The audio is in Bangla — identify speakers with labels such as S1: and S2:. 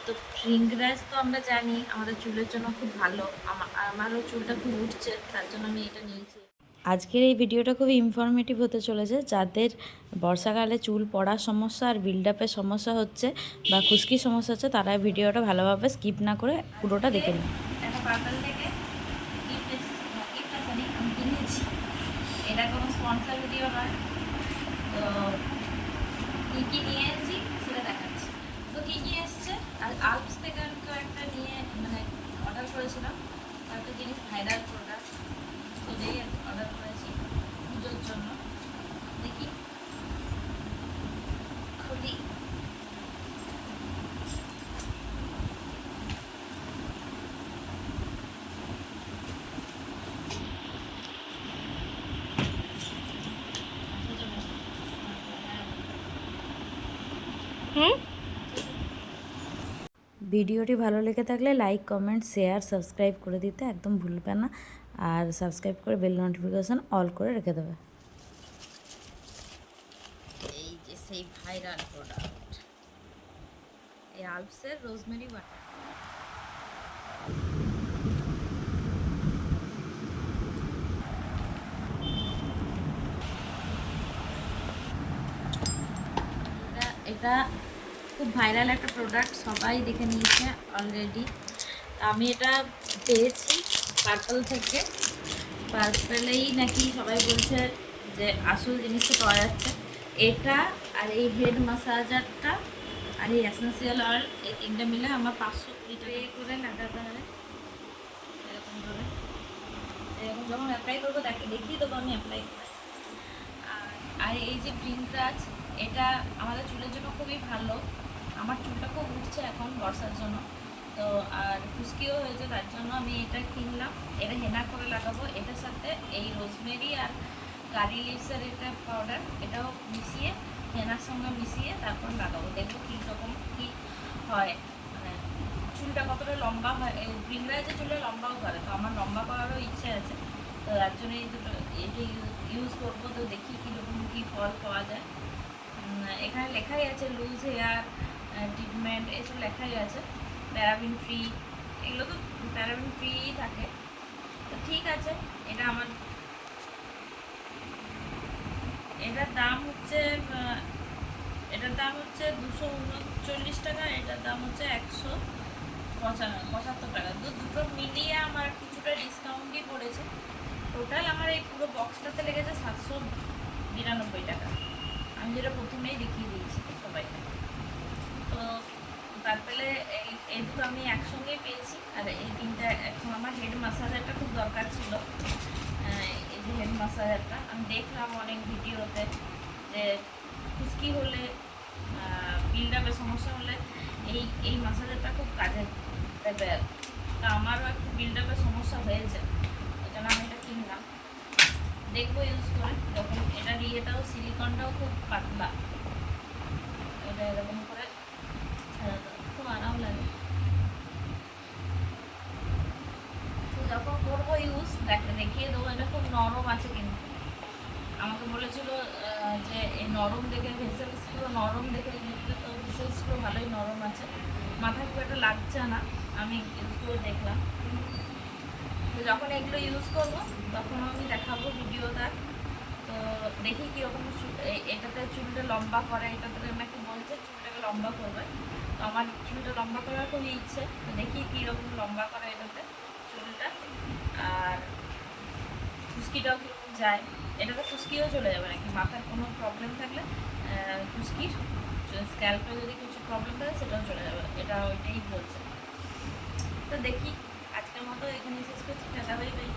S1: তো ফ্রিংরাজ তো আমরা জানি আমাদের চুলের জন্য খুব ভালো। আমারও চুলটা খুব উঠছে, তার জন্য আমি এটা নিয়েছি। আজকের এই ভিডিওটা খুবই ইনফরমেটিভ হতে চলেছে। যাদের বর্ষাকালে চুল পড়ার সমস্যা আর বিল্ড আপের সমস্যা হচ্ছে বা খুশকির সমস্যা হচ্ছে, তারা ভিডিওটা ভালোভাবে স্কিপ না করে পুরোটা দেখে নিন। একটা পার্পল থেকে আমি কিনেছি, এটা কোনো স্পন্সর ভিডিও নয়। তো কী কী নিয়ে এসেছি সেটা দেখাচ্ছি। তো কী কী এসছে, আর আলপস থেকে আমি তো একটা নিয়ে মানে অর্ডার করেছিলাম, একটা জিনিস ভাইরাল প্রোডাক্ট, এটাই অর্ডার করেছি পুজোর জন্য। দেখি খুলি। ভিডিওটি ভালো লেগে থাকলে লাইক, কমেন্ট, শেয়ার, সাবস্ক্রাইব করে দিতে একদম ভুলবে না। আর সাবস্ক্রাইব করে বেল নোটিফিকেশান অল করে রেখে দেবে। এই যে সেই ভাইরাল প্রোডাক্ট, এই আলপসের রোজমেরি ওয়াটার। এটা খুব ভাইরাল একটা প্রোডাক্ট, সবাই দেখে নিয়েছে অলরেডি। আমি এটা পেয়েছি পার্পল থেকে। পার্পলেই নাকি সবাই বলছে যে আসল জিনিসটা পাওয়া যাচ্ছে। এটা আর এই হেড মাসাজারটা আর এই এসেন্সিয়াল অয়েল, এই তিনটা মিলে আমার 520 টাকা করে লাগাতে হয়। এরকম করে এরকম যখন অ্যাপ্লাই করবো দেখিয়ে দেবো আমি অ্যাপ্লাই করে। আর এই যে ভৃংরাজ, এটা আমাদের চুলের জন্য খুবই ভালো। আমার চুলটা খুব উঠছে এখন বর্ষার জন্য, তো আর খুশকিও হয়েছে, তার জন্য আমি এটা কিনলাম। এটা হেনা করে লাগাবো। এটার সাথে এই রোজমেরি আর কারি লিভসের এটা পাউডার, এটাও মিশিয়ে হেনার সঙ্গে মিশিয়ে তারপর লাগাবো। দেখবো কী রকম কী হয়, মানে চুলটা কতটা লম্বা হয়। এই ভৃংরাজে চুলে লম্বাও করে, তো আমার লম্বা করারও ইচ্ছে আছে। তো তার জন্য এই দুটো এটা ইউজ করবো। তো দেখি কীরকম কী ফল পাওয়া যায়। এখানে লেখাই আছে লুজ হেয়ার ট্রিটমেন্ট, এসব লেখাই আছে। প্যারাবিন ফ্রি, এগুলো তো প্যারাবিন ফ্রি থাকে। তো ঠিক আছে, এটা আমার এটার দাম হচ্ছে 239 টাকা। এটার দাম হচ্ছে 175 টাকা। তো দুটো মিলিয়ে আমার কিছুটা ডিসকাউন্টই পড়েছে। টোটাল আমার এই পুরো বক্সটাতে লেগেছে 792 টাকা। আমি যেটা প্রথমেই দেখিয়ে দিয়েছি সবাইকে। তো তারপরে এই দুটো আমি একসঙ্গেই পেয়েছি। আর এই তিনটা এখন আমার হেড মাসাজারটা খুব দরকার ছিল। এই যে হেড মাসাজারটা আমি দেখলাম অনেক ভিডিওতে যে খুশকি হলে, বিল্ড আপের সমস্যা হলে এই মাসাজারটা খুব কাজে দেবে। তা আমারও একটু বিল্ড আপের সমস্যা হয়েছে, ওই জন্য আমি এটা কিনলাম। দেখবো ইউজ করে। যখন এটার ইয়েটাও সিলিকনটাও খুব পাতলা, এটা এরকম করে খুব আরাম লাগে। তো যখন করবো ইউজ দেখিয়ে দেবো। এটা খুব নরম আছে, কিন্তু আমাকে বলেছিল যে এই নরম দেখে ভেসেলসগুলো নরম দেখে নিতে। তো ভেসেলসগুলো ভালোই নরম আছে, মাথায় খুব একটা লাগছে না। আমি ইউজ করে দেখলাম। তো যখন এগুলো ইউজ করবো তখন আমি দেখাবো ভিডিওটা। তো দেখি কীরকম এটাতে চুলটা লম্বা করে। এটাতে নাকি বলছে চুলটাকে লম্বা করবে। তো আমার চুলটা লম্বা করার খুবই ইচ্ছে। তো দেখি কীরকম লম্বা করে এটাতে চুলটা। আর খুশকিটাও কীরকম যায়। এটাতে খুশকিও চলে যাবে নাকি, মাথার কোনো প্রবলেম থাকলে খুশকির স্ক্যাল্পে যদি কিছু প্রবলেম থাকে সেটাও চলে যাবে, এটা ওইটাই বলছে। তো দেখি, আজকের মতো এখানে শেষ করছি। Tata, bye bye.